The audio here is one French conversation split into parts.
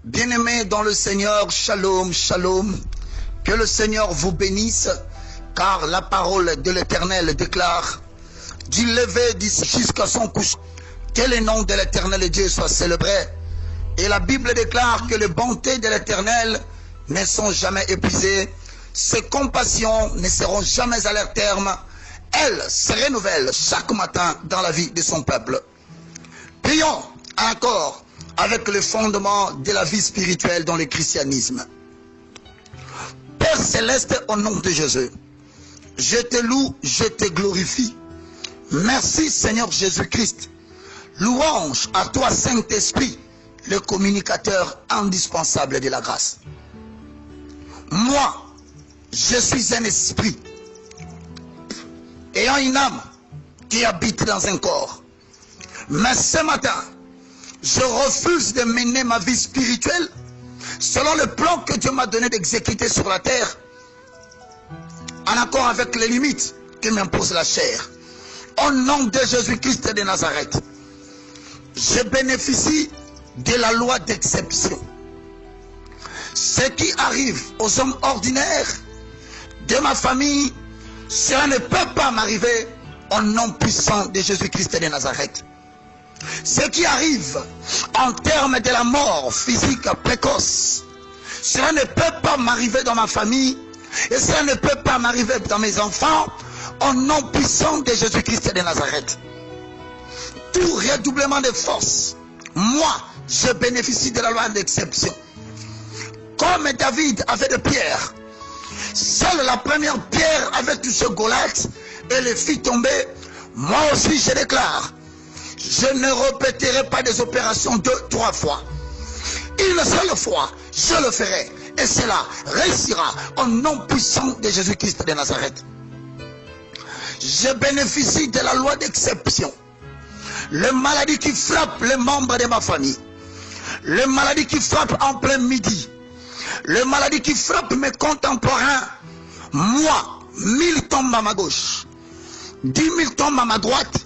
Bien-aimés dans le Seigneur, shalom, shalom. Que le Seigneur vous bénisse, car la parole de l'Éternel déclare, du lever jusqu'à son couche, que le nom de l'Éternel Dieu soit célébré. Et la Bible déclare que les bontés de l'Éternel ne sont jamais épuisées, ses compassions ne seront jamais à leur terme, elles se renouvellent chaque matin dans la vie de son peuple. Prions encore avec le fondement de la vie spirituelle dans le christianisme. Père céleste, au nom de Jésus, je te loue, je te glorifie. Merci Seigneur Jésus-Christ. Louange à toi Saint-Esprit, le communicateur indispensable de la grâce. Moi, je suis un esprit, ayant une âme qui habite dans un corps. Mais ce matin, je refuse de mener ma vie spirituelle selon le plan que Dieu m'a donné d'exécuter sur la terre, en accord avec les limites que m'impose la chair. Au nom de Jésus-Christ de Nazareth, je bénéficie de la loi d'exception. Ce qui arrive aux hommes ordinaires de ma famille, cela ne peut pas m'arriver au nom puissant de Jésus-Christ de Nazareth. Ce qui arrive en termes de la mort physique précoce, cela ne peut pas m'arriver dans ma famille et cela ne peut pas m'arriver dans mes enfants au nom puissant de Jésus-Christ de Nazareth. Tout redoublement de force, moi, je bénéficie de la loi d'exception. Comme David avait de pierres, seule la première pierre avait touché Goliath et le fit tomber. Moi aussi je déclare, je ne répéterai pas des opérations 2, 3 fois. Une seule fois, je le ferai. Et cela réussira au nom puissant de Jésus-Christ de Nazareth. Je bénéficie de la loi d'exception. Les maladies qui frappent les membres de ma famille, les maladies qui frappent en plein midi, les maladies qui frappent mes contemporains, moi, 1000 tombes à ma gauche, 10 000 tombes à ma droite,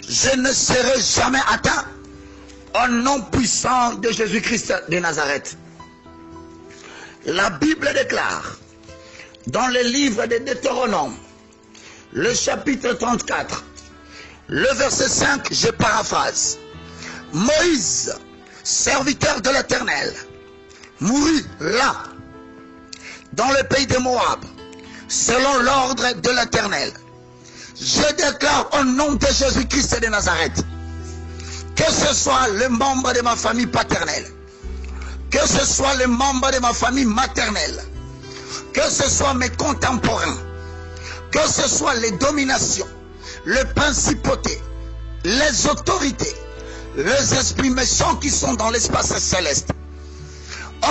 je ne serai jamais atteint au nom puissant de Jésus-Christ de Nazareth. La Bible déclare dans le livre de Deutéronome, le chapitre 34, le verset 5, je paraphrase. Moïse, serviteur de l'Éternel, mourut là, dans le pays de Moab, selon l'ordre de l'Éternel. Je déclare au nom de Jésus-Christ de Nazareth, que ce soit les membres de ma famille paternelle, que ce soit les membres de ma famille maternelle, que ce soit mes contemporains, que ce soit les dominations, les principautés, les autorités, les esprits méchants qui sont dans l'espace céleste,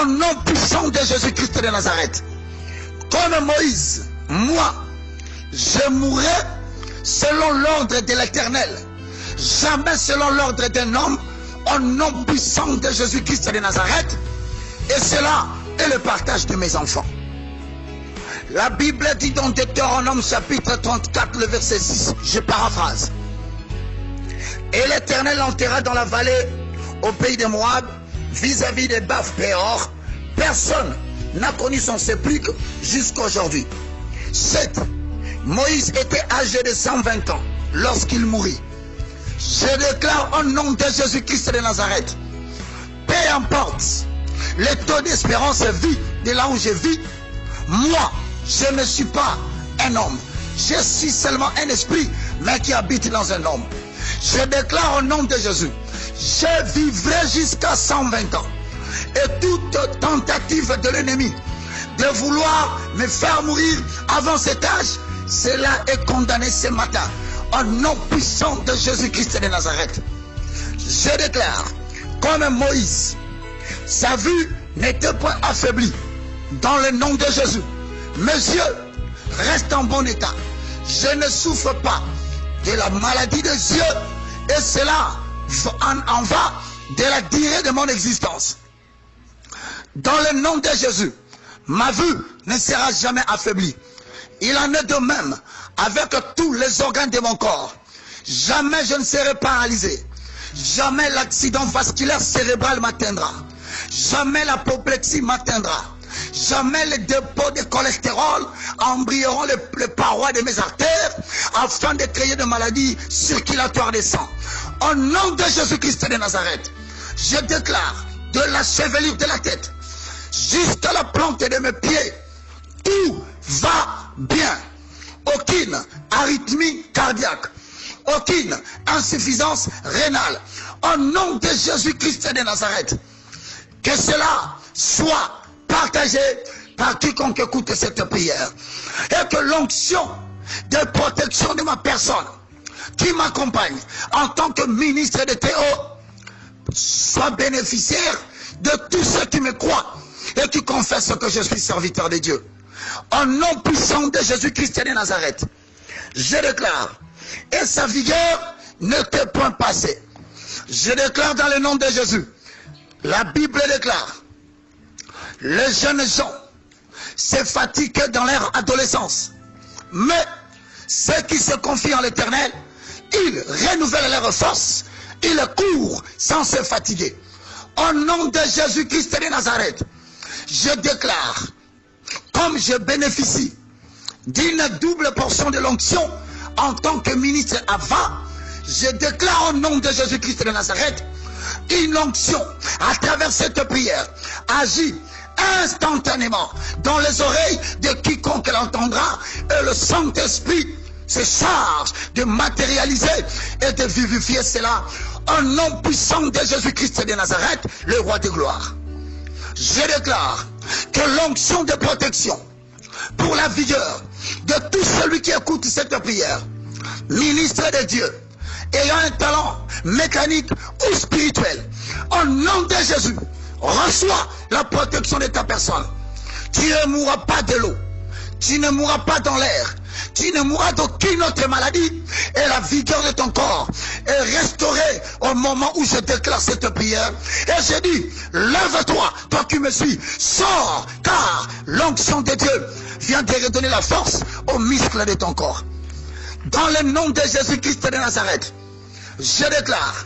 au nom puissant de Jésus-Christ de Nazareth, comme Moïse, moi, je mourrai selon l'ordre de l'Éternel, jamais selon l'ordre d'un homme, au nom puissant de Jésus-Christ de Nazareth, et cela est le partage de mes enfants. La Bible dit dans Deutéronome chapitre 34, le verset 6, je paraphrase. Et l'Éternel enterra dans la vallée au pays de Moab, vis-à-vis des Bath-Péor, personne n'a connu son sépulcre jusqu'à aujourd'hui. 7. Moïse était âgé de 120 ans lorsqu'il mourut. Je déclare au nom de Jésus-Christ de Nazareth, peu importe le taux d'espérance de vie de là où je vis, moi, je ne suis pas un homme. Je suis seulement un esprit, mais qui habite dans un homme. Je déclare au nom de Jésus, je vivrai jusqu'à 120 ans. Et toute tentative de l'ennemi de vouloir me faire mourir avant cet âge, cela est condamné ce matin. Au nom puissant de Jésus-Christ de Nazareth. Je déclare, comme Moïse, sa vue n'était point affaiblie. Dans le nom de Jésus, mes yeux restent en bon état. Je ne souffre pas de la maladie des yeux. Et cela en va de la durée de mon existence. Dans le nom de Jésus, ma vue ne sera jamais affaiblie. Il en est de même avec tous les organes de mon corps. Jamais je ne serai paralysé. Jamais l'accident vasculaire cérébral m'atteindra. Jamais l'apoplexie m'atteindra. Jamais les dépôts de cholestérol embrayeront les parois de mes artères afin de créer des maladies circulatoires des sangs. Au nom de Jésus-Christ de Nazareth, je déclare de la chevelure de la tête jusqu'à la plante de mes pieds, tout va bien. Aucune arythmie cardiaque, aucune insuffisance rénale. Au nom de Jésus-Christ de Nazareth, que cela soit partagé par quiconque écoute cette prière. Et que l'onction de protection de ma personne qui m'accompagne en tant que ministre de Théo soit bénéficiaire de tous ceux qui me croient et qui confessent que je suis serviteur de Dieu. Au nom puissant de Jésus-Christ de Nazareth, je déclare, et sa vigueur ne t'est point passée. Je déclare dans le nom de Jésus, la Bible déclare, les jeunes gens se fatiguent dans leur adolescence, mais ceux qui se confient en l'Éternel, ils renouvellent leurs forces, ils courent sans se fatiguer. Au nom de Jésus-Christ de Nazareth, je déclare, comme je bénéficie d'une double portion de l'onction en tant que ministre avant, je déclare au nom de Jésus-Christ de Nazareth, une onction à travers cette prière agit instantanément dans les oreilles de quiconque l'entendra, et le Saint-Esprit se charge de matérialiser et de vivifier cela au nom puissant de Jésus-Christ de Nazareth, le roi de gloire. Je déclare que l'onction de protection pour la vigueur de tout celui qui écoute cette prière, ministre de Dieu, ayant un talent mécanique ou spirituel, au nom de Jésus, reçois la protection de ta personne. Tu ne mourras pas de l'eau, tu ne mourras pas dans l'air, tu ne mourras d'aucune autre maladie, et la vigueur de ton corps est restaurée au moment où je déclare cette prière. Et je dis, lève-toi, toi qui me suis, sors, car l'onction de Dieu vient de redonner la force aux muscles de ton corps. Dans le nom de Jésus-Christ de Nazareth, je déclare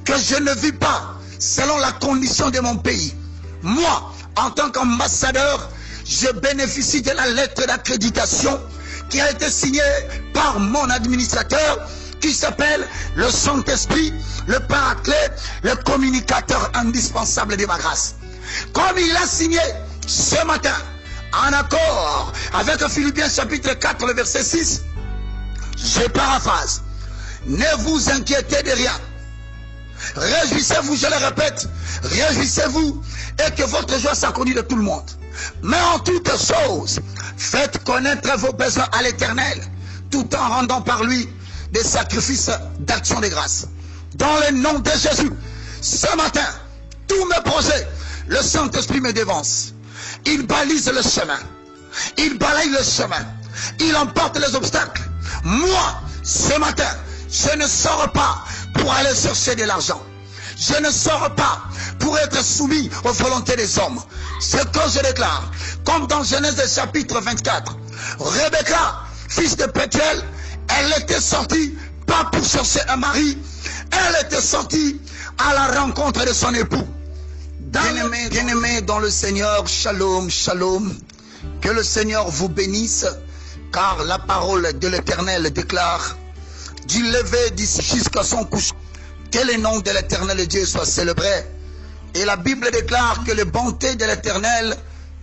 que je ne vis pas selon la condition de mon pays. Moi, en tant qu'ambassadeur, je bénéficie de la lettre d'accréditation qui a été signée par mon administrateur qui s'appelle le Saint-Esprit, le Paraclet, le communicateur indispensable de ma grâce. Comme il l'a signé ce matin, en accord avec Philippiens chapitre 4, le verset 6, je paraphrase. Ne vous inquiétez de rien. Réjouissez-vous, je le répète, réjouissez-vous et que votre joie s'accordie de tout le monde. Mais en toutes choses, faites connaître vos besoins à l'Éternel, tout en rendant par lui des sacrifices d'action de grâce. Dans le nom de Jésus, ce matin, tous mes projets, le Saint-Esprit me dévance. Il balise le chemin. Il balaye le chemin. Il emporte les obstacles. Moi, ce matin, je ne sors pas pour aller chercher de l'argent. Je ne sors pas pour être soumis aux volontés des hommes. C'est que je déclare, comme dans Genèse chapitre 24, Rebecca, fils de Pétuel, elle était sortie pas pour chercher un mari, elle était sortie à la rencontre de son époux. Bien-aimés dans le Seigneur, shalom, shalom, que le Seigneur vous bénisse, car la parole de l'Éternel déclare, du lever jusqu'à son coucher, que le nom de l'Éternel Dieu soit célébré. Et la Bible déclare que les bontés de l'Éternel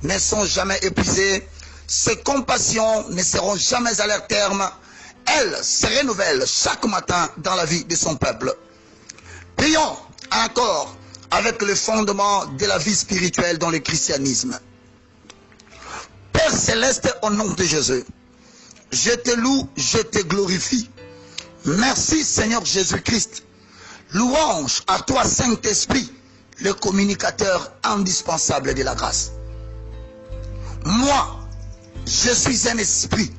ne sont jamais épuisées, ses compassions ne seront jamais à leur terme, elles se renouvellent chaque matin dans la vie de son peuple. Prions encore avec le fondement de la vie spirituelle dans le christianisme. Père céleste, au nom de Jésus, je te loue, je te glorifie. Merci Seigneur Jésus-Christ. Louange à toi Saint-Esprit, le communicateur indispensable de la grâce. Moi, je suis un esprit,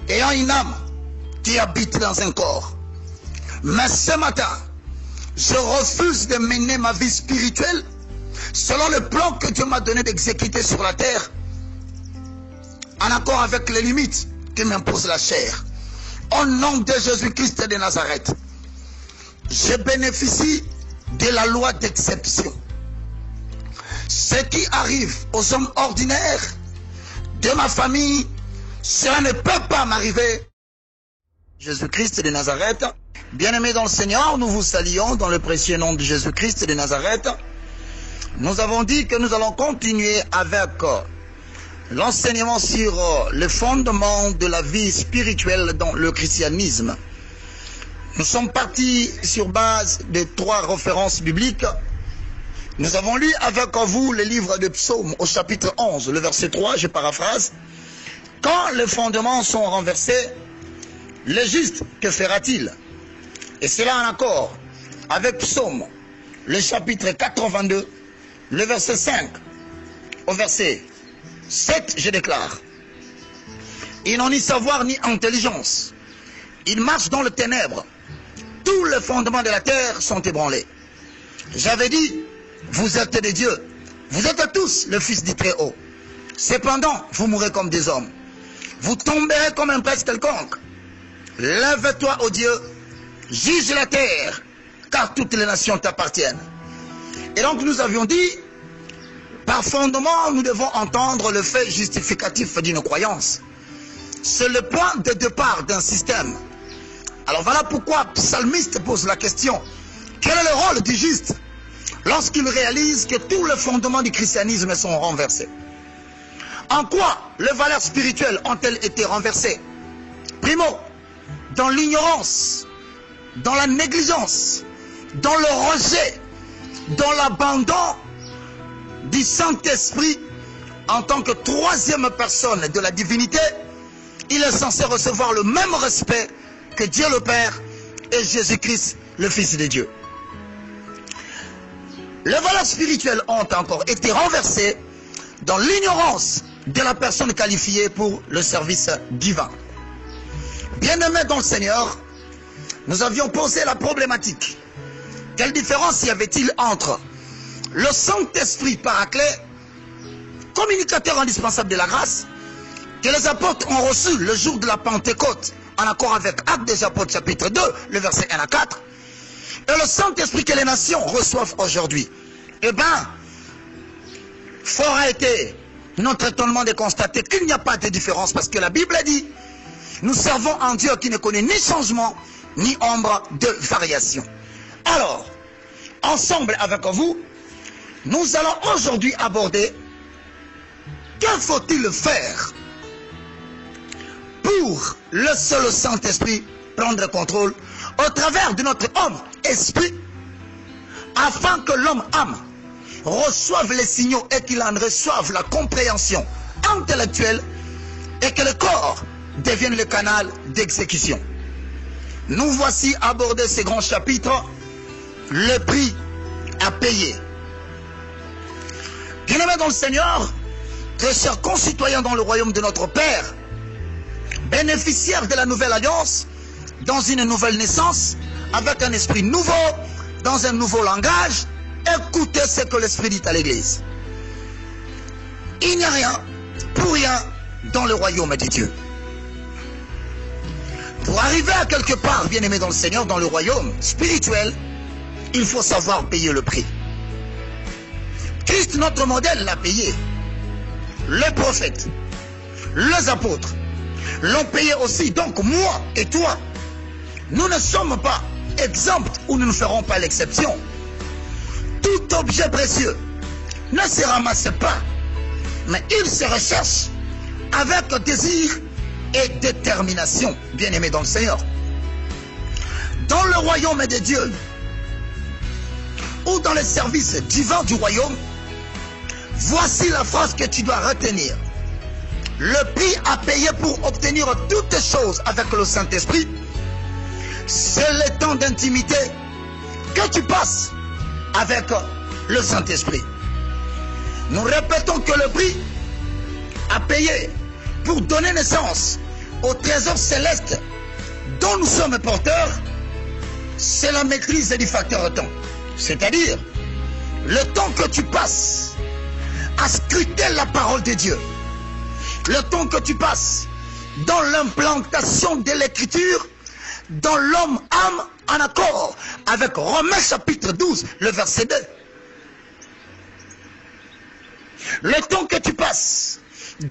ayant une âme qui habite dans un corps. Mais ce matin, je refuse de mener ma vie spirituelle selon le plan que Dieu m'a donné d'exécuter sur la terre, en accord avec les limites que m'impose la chair. Au nom de Jésus-Christ de Nazareth, je bénéficie de la loi d'exception. Ce qui arrive aux hommes ordinaires de ma famille, cela ne peut pas m'arriver. Jésus-Christ de Nazareth, bien-aimés dans le Seigneur, nous vous saluons dans le précieux nom de Jésus-Christ de Nazareth. Nous avons dit que nous allons continuer avec l'enseignement sur le fondement de la vie spirituelle dans le christianisme. Nous sommes partis sur base de 3 références bibliques. Nous avons lu avec vous le livre de Psaume au chapitre 11, le verset 3, je paraphrase. Quand les fondements sont renversés, le juste, que fera-t-il? Et cela en accord avec Psaume, le chapitre 82, le verset 5 au verset 7, je déclare. Ils n'ont ni savoir ni intelligence. Ils marchent dans les ténèbres. Tous les fondements de la terre sont ébranlés. J'avais dit, vous êtes des dieux. Vous êtes tous le Fils du Très-Haut. Cependant, vous mourrez comme des hommes. Vous tomberez comme un prince quelconque. Lève-toi, ô Dieu, juge la terre, car toutes les nations t'appartiennent. Et donc nous avions dit, par fondement, nous devons entendre le fait justificatif d'une croyance. C'est le point de départ d'un système. Alors voilà pourquoi le psalmiste pose la question, quel est le rôle du juste lorsqu'il réalise que tous les fondements du christianisme sont renversés? En quoi les valeurs spirituelles ont-elles été renversées? Primo, dans l'ignorance, dans la négligence, dans le rejet, dans l'abandon du Saint-Esprit en tant que 3e personne de la divinité. Il est censé recevoir le même respect que Dieu le Père et Jésus-Christ, le Fils de Dieu. Les valeurs spirituelles ont encore été renversées dans l'ignorance de la personne qualifiée pour le service divin. Bien-aimés dans le Seigneur, nous avions posé la problématique. Quelle différence y avait-il entre le Saint-Esprit Paraclet, communicateur indispensable de la grâce, que les apôtres ont reçu le jour de la Pentecôte, en accord avec Actes des Apôtres chapitre 2, le verset 1 à 4, et le Saint-Esprit que les nations reçoivent aujourd'hui? Eh bien, fort a été notre étonnement de constater qu'il n'y a pas de différence, parce que la Bible a dit, nous servons un Dieu qui ne connaît ni changement, ni ombre de variation. Alors, ensemble avec vous, nous allons aujourd'hui aborder que faut-il faire pour le seul Saint-Esprit prendre contrôle au travers de notre homme esprit, afin que l'homme âme reçoive les signaux et qu'il en reçoive la compréhension intellectuelle et que le corps devienne le canal d'exécution. Nous voici aborder ces grands chapitres, le prix à payer. Bien-aimés dans le Seigneur, très chers concitoyens dans le royaume de notre Père, bénéficiaires de la nouvelle alliance, dans une nouvelle naissance, avec un esprit nouveau, dans un nouveau langage, écoutez ce que l'Esprit dit à l'Église. Il n'y a rien pour rien dans le royaume de Dieu. Pour arriver à quelque part, bien-aimé dans le Seigneur, dans le royaume spirituel, il faut savoir payer le prix. Christ, notre modèle, l'a payé. Les prophètes, les apôtres l'ont payé aussi. Donc moi et toi, nous ne sommes pas exempts ou nous ne ferons pas l'exception. Tout objet précieux ne se ramasse pas, mais il se recherche avec désir et détermination, bien-aimé dans le Seigneur. Dans le royaume de Dieu, ou dans les services divins du royaume, voici la phrase que tu dois retenir. Le prix à payer pour obtenir toutes choses avec le Saint-Esprit, c'est le temps d'intimité que tu passes avec le Saint-Esprit. Nous répétons que le prix à payer pour donner naissance au trésor céleste dont nous sommes porteurs, c'est la maîtrise du facteur temps. C'est-à-dire le temps que tu passes à scruter la parole de Dieu, le temps que tu passes dans l'implantation de l'écriture, dans l'homme-âme en accord avec Romains chapitre 12, le verset 2. Le temps que tu passes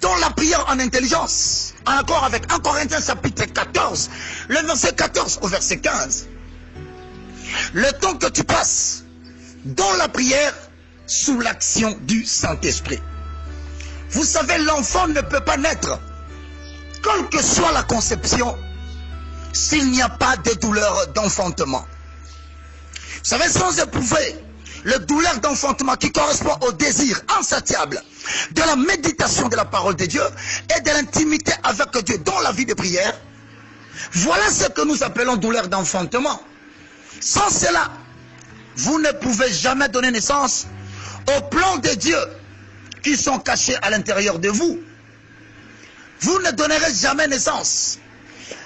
dans la prière en intelligence, en accord avec 1 Corinthiens chapitre 14, le verset 14 au verset 15. Le temps que tu passes dans la prière sous l'action du Saint-Esprit. Vous savez, l'enfant ne peut pas naître, quelle que soit la conception, s'il n'y a pas de douleur d'enfantement. Vous savez, sans éprouver le douleur d'enfantement qui correspond au désir insatiable de la méditation de la parole de Dieu et de l'intimité avec Dieu dans la vie de prière, voilà ce que nous appelons douleur d'enfantement. Sans cela, vous ne pouvez jamais donner naissance aux plans de Dieu qui sont cachés à l'intérieur de vous. Vous ne donnerez jamais naissance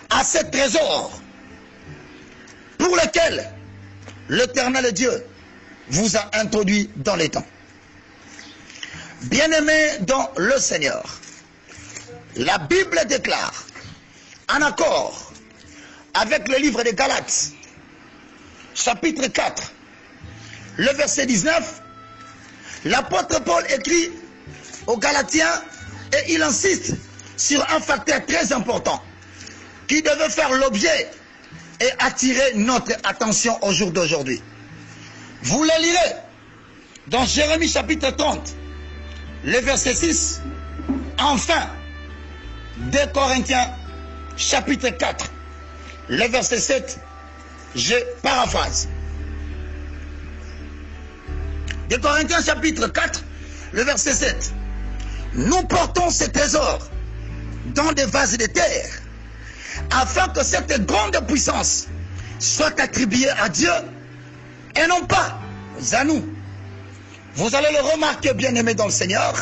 à ces trésors pour lesquels l'Éternel Dieu vous a introduit dans les temps. Bien-aimés dans le Seigneur, la Bible déclare, en accord avec le livre des Galates, chapitre 4, le verset 19, l'apôtre Paul écrit aux Galatiens et il insiste sur un facteur très important qui devait faire l'objet et attirer notre attention au jour d'aujourd'hui. Vous le lirez dans Jérémie chapitre 30, le verset 6, enfin, 2 Corinthiens chapitre 4, le verset 7, je paraphrase. 2 Corinthiens chapitre 4, le verset 7. Nous portons ces trésors dans des vases de terre, afin que cette grande puissance soit attribuée à Dieu et non pas à nous. Vous allez le remarquer, bien-aimés dans le Seigneur,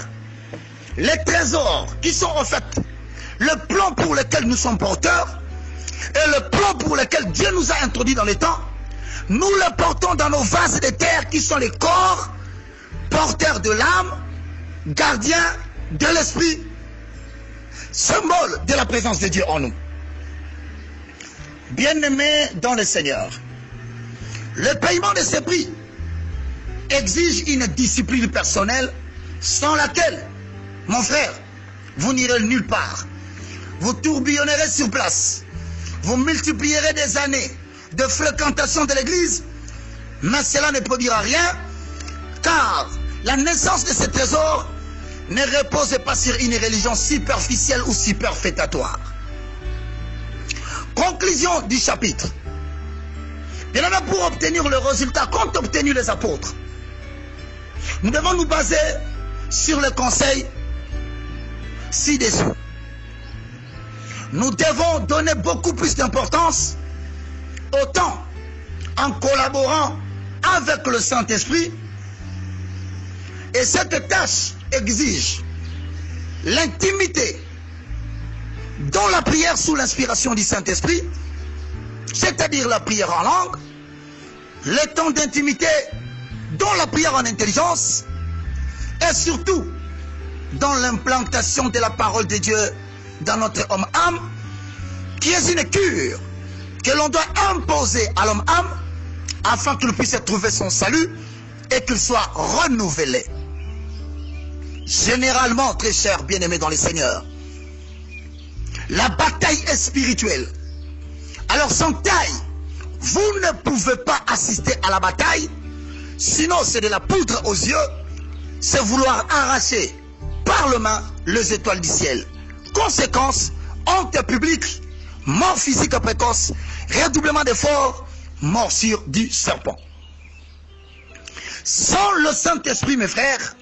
les trésors qui sont en fait le plan pour lequel nous sommes porteurs et le plan pour lequel Dieu nous a introduits dans les temps, nous le portons dans nos vases de terre qui sont les corps porteurs de l'âme, gardiens de l'esprit, symbole de la présence de Dieu en nous. Bien-aimés dans le Seigneur, le paiement de ces prix exige une discipline personnelle sans laquelle, mon frère, vous n'irez nulle part. Vous tourbillonnerez sur place. Vous multiplierez des années de fréquentation de l'église, mais cela ne produira rien, car la naissance de ces trésors ne repose pas sur une religion superficielle ou superfétatoire. Conclusion du chapitre. Bien là, pour obtenir le résultat qu'ont obtenu les apôtres, nous devons nous baser sur le conseil ci-dessous. Nous devons donner beaucoup plus d'importance au temps en collaborant avec le Saint-Esprit, et cette tâche exige l'intimité dans la prière sous l'inspiration du Saint-Esprit, c'est-à-dire la prière en langue, le temps d'intimité dans la prière en intelligence, et surtout dans l'implantation de la parole de Dieu dans notre homme-âme, qui est une cure que l'on doit imposer à l'homme-âme afin qu'il puisse trouver son salut et qu'il soit renouvelé. Généralement, très chers bien-aimés dans les Seigneurs, la bataille est spirituelle. Alors sans taille, vous ne pouvez pas assister à la bataille, sinon c'est de la poudre aux yeux, c'est vouloir arracher par le main les étoiles du ciel. Conséquence, honte publique, mort physique précoce, redoublement d'efforts, morsure du serpent. Sans le Saint-Esprit, mes frères,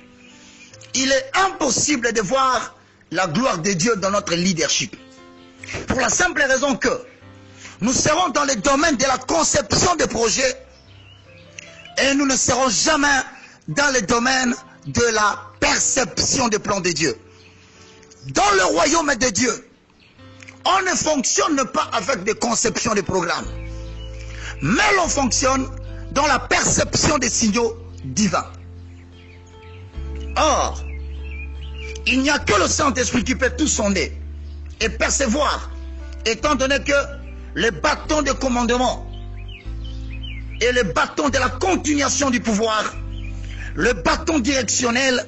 il est impossible de voir la gloire de Dieu dans notre leadership. Pour la simple raison que nous serons dans le domaine de la conception des projets et nous ne serons jamais dans le domaine de la perception des plans de Dieu. Dans le royaume de Dieu, on ne fonctionne pas avec des conceptions de programmes, mais l'on fonctionne dans la perception des signaux divins. Or, il n'y a que le Saint-Esprit qui peut tout sonder et percevoir, étant donné que les bâtons de commandement et les bâtons de la continuation du pouvoir, le bâton directionnel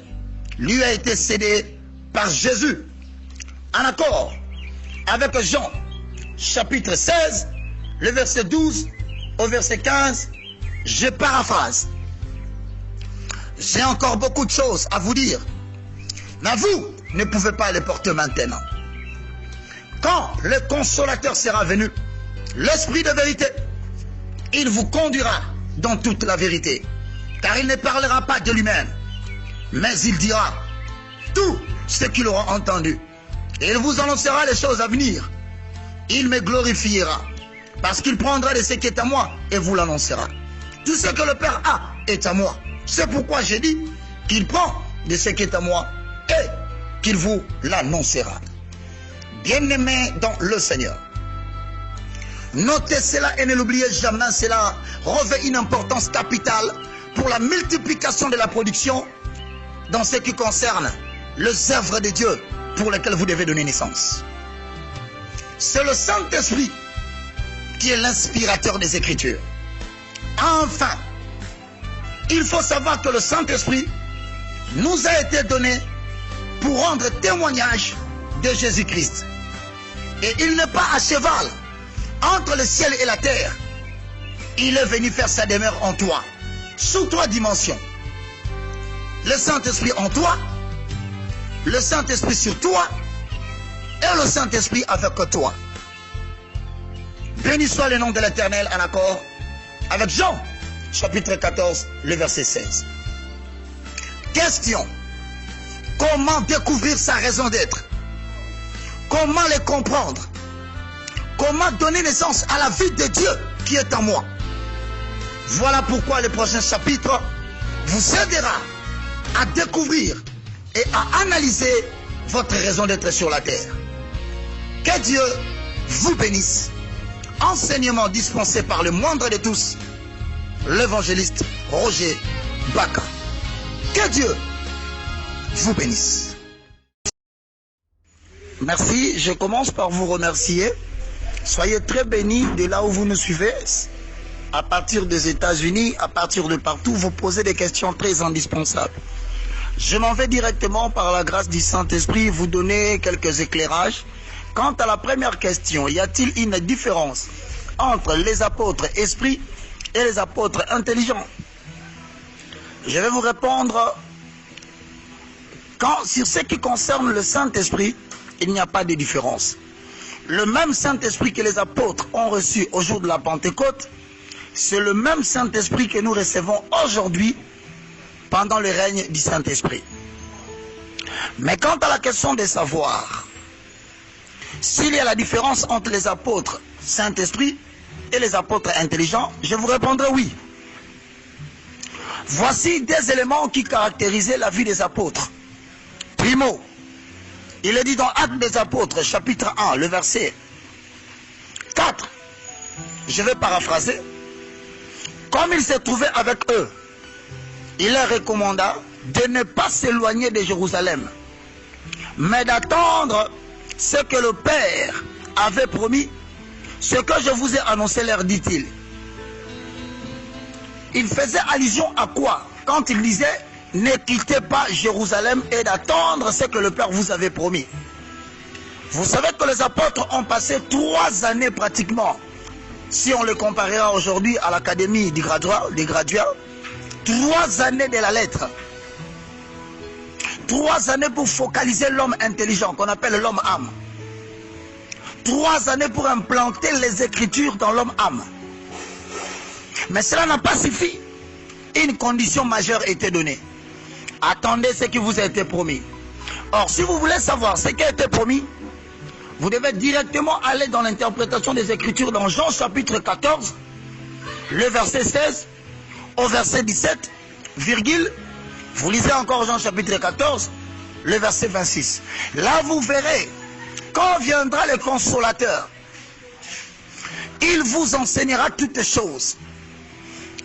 lui a été cédé par Jésus, en accord avec Jean, chapitre 16, le verset 12 au verset 15. Je paraphrase. J'ai encore beaucoup de choses à vous dire, mais vous ne pouvez pas les porter maintenant. Quand le consolateur sera venu, l'Esprit de vérité, il vous conduira dans toute la vérité, car il ne parlera pas de lui-même, mais il dira tout ce qu'il aura entendu. Et il vous annoncera les choses à venir. Il me glorifiera, parce qu'il prendra de ce qui est à moi et vous l'annoncera. Tout ce que le Père a est à moi. C'est pourquoi j'ai dit qu'il prend de ce qui est à moi et qu'il vous l'annoncera. Bien-aimés dans le Seigneur, notez cela et ne l'oubliez jamais, cela revêt une importance capitale pour la multiplication de la production dans ce qui concerne les œuvres de Dieu pour lesquelles vous devez donner naissance. C'est le Saint-Esprit qui est l'inspirateur des Écritures. Enfin, il faut savoir que le Saint-Esprit nous a été donné pour rendre témoignage de Jésus-Christ. Et il n'est pas à cheval entre le ciel et la terre. Il est venu faire sa demeure en toi, sous 3 dimensions. Le Saint-Esprit en toi, le Saint-Esprit sur toi et le Saint-Esprit avec toi. Béni soit le nom de l'Éternel en accord avec Jean, chapitre 14, le verset 16. Question. Comment découvrir sa raison d'être? Comment les comprendre? Comment donner naissance à la vie de Dieu qui est en moi? Voilà pourquoi le prochain chapitre vous aidera à découvrir et à analyser votre raison d'être sur la terre. Que Dieu vous bénisse. Enseignement dispensé par le moindre de tous, l'évangéliste Roger Baka. Que Dieu vous bénisse. Merci, je commence par vous remercier. Soyez très bénis de là où vous nous suivez. À partir des États-Unis, à partir de partout, vous posez des questions très indispensables. Je m'en vais directement par la grâce du Saint-Esprit vous donner quelques éclairages. Quant à la première question, y a-t-il une différence entre les apôtres esprits et les apôtres intelligents? Je vais vous répondre. Sur ce qui concerne le Saint-Esprit, il n'y a pas de différence. Le même Saint-Esprit que les apôtres ont reçu au jour de la Pentecôte, c'est le même Saint-Esprit que nous recevons aujourd'hui pendant le règne du Saint-Esprit. Mais quant à la question de savoir s'il y a la différence entre les apôtres Saint-Esprit et les apôtres intelligents, je vous répondrai oui. Voici des éléments qui caractérisaient la vie des apôtres. Primo, il est dit dans Actes des Apôtres, chapitre 1, le verset 4. Je vais paraphraser. Comme il s'est trouvé avec eux, il leur recommanda de ne pas s'éloigner de Jérusalem, mais d'attendre ce que le Père avait promis, ce que je vous ai annoncé, leur dit-il. Il faisait allusion à quoi quand il disait « Ne quittez pas Jérusalem et d'attendre ce que le Père vous avait promis ». Vous savez que les apôtres ont passé 3 années pratiquement, si on le comparera aujourd'hui à l'académie des graduats, 3 années de la lettre. 3 années pour focaliser l'homme intelligent, qu'on appelle l'homme âme. 3 années pour implanter les Écritures dans l'homme âme. Mais cela n'a pas suffi. Une condition majeure était donnée. Attendez ce qui vous a été promis. Or, si vous voulez savoir ce qui a été promis, vous devez directement aller dans l'interprétation des Écritures dans Jean chapitre 14, le verset 16 au verset 17, virgule, vous lisez encore Jean chapitre 14, le verset 26. Là, vous verrez, quand viendra le consolateur, il vous enseignera toutes choses.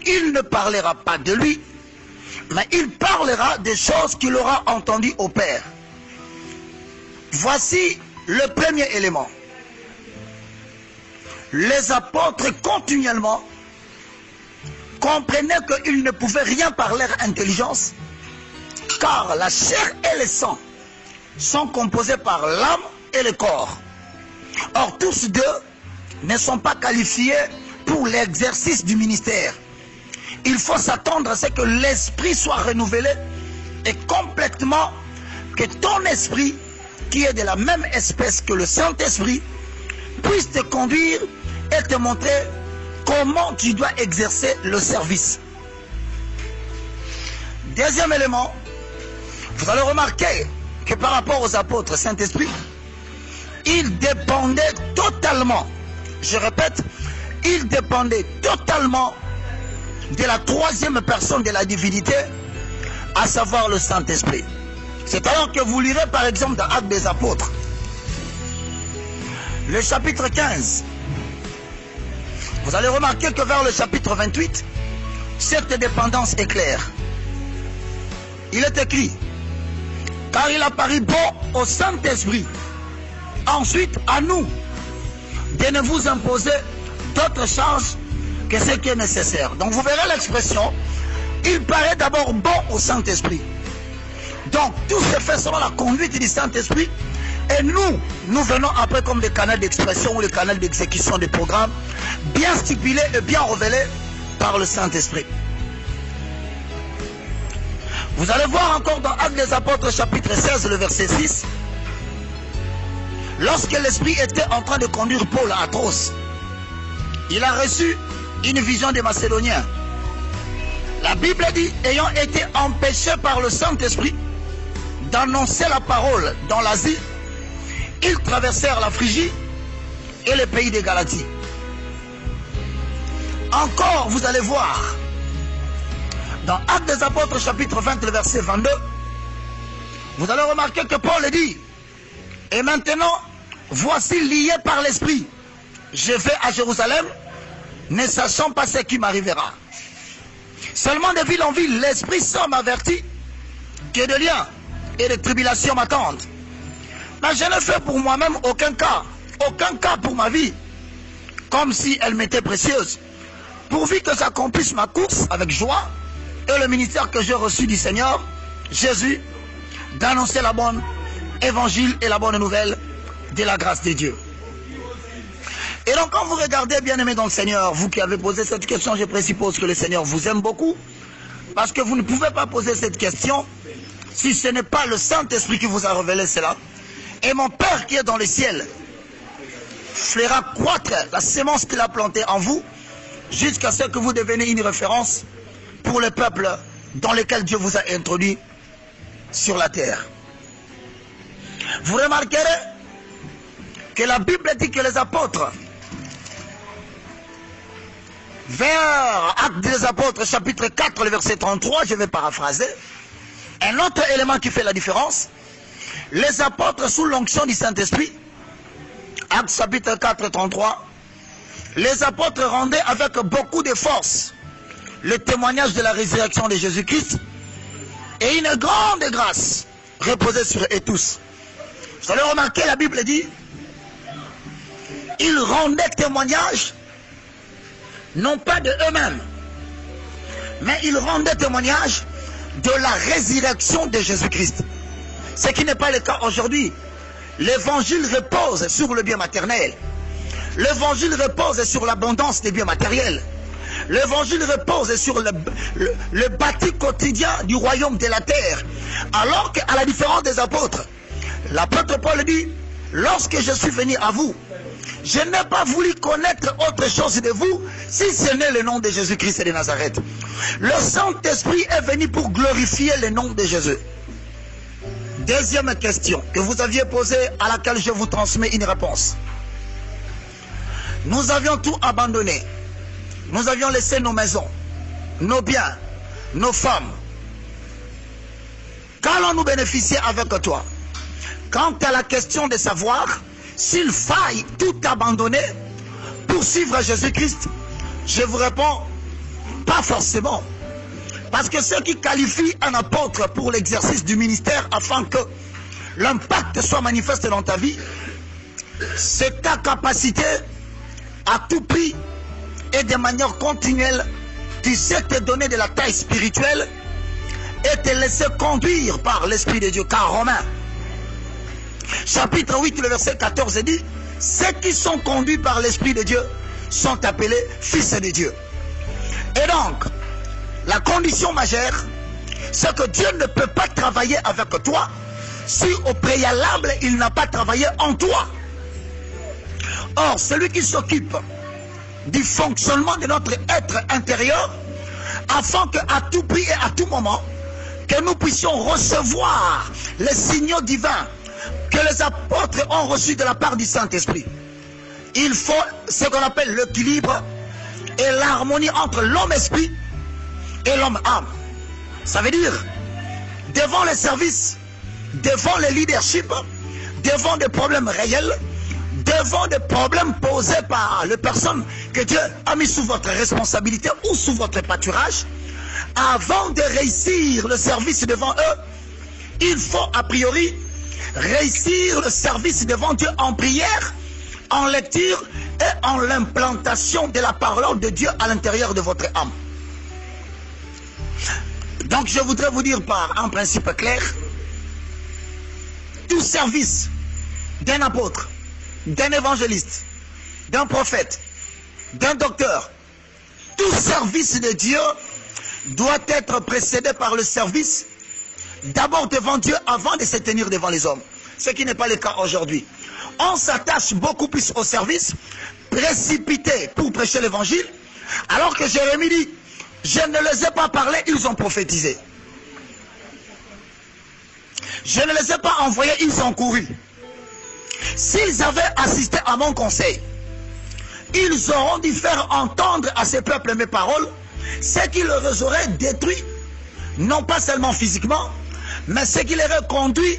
Il ne parlera pas de lui, mais il parlera des choses qu'il aura entendues au Père. Voici le premier élément. Les apôtres continuellement comprenaient qu'ils ne pouvaient rien par leur intelligence, Car la chair et le sang sont composés par l'âme et le corps. Or, tous deux ne sont pas qualifiés pour l'exercice du ministère. Il faut s'attendre à ce que l'esprit soit renouvelé et complètement que ton esprit, qui est de la même espèce que le Saint-Esprit, puisse te conduire et te montrer comment tu dois exercer le service. Deuxième élément, vous allez remarquer que par rapport aux apôtres Saint-Esprit, ils dépendaient totalement, je répète, ils dépendaient totalement de la troisième personne de la divinité, à savoir le Saint-Esprit. C'est alors que vous lirez par exemple dans Actes des Apôtres, le chapitre 15, vous allez remarquer que vers le chapitre 28, cette dépendance est claire. Il est écrit, car il a paru bon au Saint-Esprit, ensuite à nous, de ne vous imposer d'autres charges que ce qui est nécessaire. Donc vous verrez l'expression, il paraît d'abord bon au Saint-Esprit. Donc tout se fait selon la conduite du Saint-Esprit, et nous venons après comme des canaux d'expression ou les canaux d'exécution des programmes bien stipulés et bien révélés par le Saint-Esprit. Vous allez voir encore dans Actes des Apôtres chapitre 16 le verset 6, lorsque l'Esprit était en train de conduire Paul à Athos, il a reçu une vision des Macédoniens. La Bible dit, ayant été empêchés par le Saint-Esprit d'annoncer la parole dans l'Asie, ils traversèrent la Phrygie et le pays des Galaties. Encore, vous allez voir, dans Actes des Apôtres chapitre 20, le verset 22, vous allez remarquer que Paul dit, et maintenant, voici lié par l'Esprit, je vais à Jérusalem, ne sachant pas ce qui m'arrivera. Seulement de ville en ville, l'Esprit Saint m'avertit que de liens et de tribulations m'attendent. Mais je ne fais pour moi-même aucun cas pour ma vie, comme si elle m'était précieuse, pourvu que j'accomplisse ma course avec joie et le ministère que j'ai reçu du Seigneur Jésus, d'annoncer la bonne évangile et la bonne nouvelle de la grâce de Dieu. Et donc quand vous regardez, bien aimés dans le Seigneur, vous qui avez posé cette question, je présuppose que le Seigneur vous aime beaucoup, parce que vous ne pouvez pas poser cette question si ce n'est pas le Saint-Esprit qui vous a révélé cela. Et mon Père qui est dans les ciels fera croître la sémence qu'il a plantée en vous, jusqu'à ce que vous deveniez une référence pour le peuple dans lequel Dieu vous a introduit sur la terre. Vous remarquerez que la Bible dit que les apôtres, vers Actes des Apôtres chapitre 4 le verset 33, je vais paraphraser, un autre élément qui fait la différence, les apôtres sous l'onction du Saint-Esprit, Actes chapitre 4 33, les apôtres rendaient avec beaucoup de force le témoignage de la résurrection de Jésus-Christ, et une grande grâce reposait sur eux tous. Vous allez remarquer, la Bible dit, ils rendaient témoignage, non pas de eux-mêmes, mais ils rendaient témoignage de la résurrection de Jésus-Christ. Ce qui n'est pas le cas aujourd'hui. L'évangile repose sur le bien maternel. L'évangile repose sur l'abondance des biens matériels. L'évangile repose sur le bâti quotidien du royaume de la terre. Alors qu'à la différence des apôtres, l'apôtre Paul dit, lorsque je suis venu à vous, je n'ai pas voulu connaître autre chose de vous, si ce n'est le nom de Jésus-Christ de Nazareth. Le Saint-Esprit est venu pour glorifier le nom de Jésus. Deuxième question que vous aviez posée, à laquelle je vous transmets une réponse. Nous avions tout abandonné. Nous avions laissé nos maisons, nos biens, nos femmes. Qu'allons-nous bénéficier avec toi? Quant à la question de savoir s'il faille tout abandonner pour suivre Jésus-Christ, je vous réponds, pas forcément. Parce que ce qui qualifie un apôtre pour l'exercice du ministère afin que l'impact soit manifeste dans ta vie, c'est ta capacité à tout prix et de manière continuelle, tu sais te donner de la taille spirituelle et te laisser conduire par l'Esprit de Dieu. Car Romains, chapitre 8, le verset 14 dit, ceux qui sont conduits par l'Esprit de Dieu sont appelés fils de Dieu. Et donc, la condition majeure, c'est que Dieu ne peut pas travailler avec toi si au préalable, il n'a pas travaillé en toi. Or, celui qui s'occupe du fonctionnement de notre être intérieur, afin qu'à tout prix et à tout moment, que nous puissions recevoir les signaux divins que les apôtres ont reçus de la part du Saint-Esprit. Il faut ce qu'on appelle l'équilibre et l'harmonie entre l'homme-esprit et l'homme-âme. Ça veut dire, devant les services, devant les leaderships, devant des problèmes réels, devant des problèmes posés par les personnes que Dieu a mis sous votre responsabilité ou sous votre pâturage, avant de réussir le service devant eux, il faut a priori réussir le service devant Dieu en prière, en lecture et en l'implantation de la parole de Dieu à l'intérieur de votre âme. Donc je voudrais vous dire par un principe clair, tout service d'un apôtre, d'un évangéliste, d'un prophète, d'un docteur, tout service de Dieu doit être précédé par le service d'abord devant Dieu avant de se tenir devant les hommes. Ce qui n'est pas le cas aujourd'hui. On s'attache beaucoup plus au service, précipité pour prêcher l'évangile, alors que Jérémie dit, je ne les ai pas parlé, ils ont prophétisé. Je ne les ai pas envoyés, ils ont couru. S'ils avaient assisté à mon conseil, ils auront dû faire entendre à ces peuples mes paroles, ce qui les aurait détruits, non pas seulement physiquement, mais ce qui les aurait conduits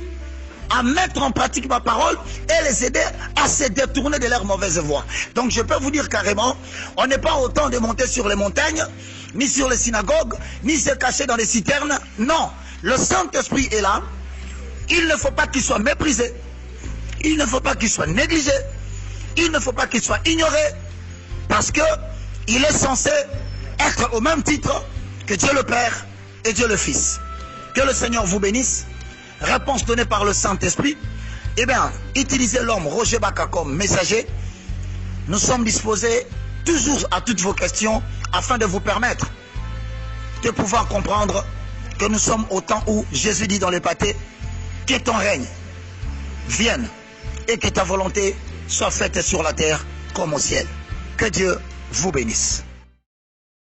à mettre en pratique ma parole et les aider à se détourner de leur mauvaise voie. Donc je peux vous dire carrément, on n'est pas autant de monter sur les montagnes, ni sur les synagogues, ni se cacher dans les citernes. Non, le Saint-Esprit est là. Il ne faut pas qu'il soit méprisé. Il ne faut pas qu'il soit négligé. Il ne faut pas qu'il soit ignoré. Parce que il est censé être au même titre que Dieu le Père et Dieu le Fils. Que le Seigneur vous bénisse. Réponse donnée par le Saint-Esprit. Eh bien, utilisez l'homme Roger Baka comme messager. Nous sommes disposés toujours à toutes vos questions afin de vous permettre de pouvoir comprendre que nous sommes au temps où Jésus dit dans les pâtés, que ton règne vienne et que ta volonté soit faite sur la terre comme au ciel. Que Dieu vous bénisse.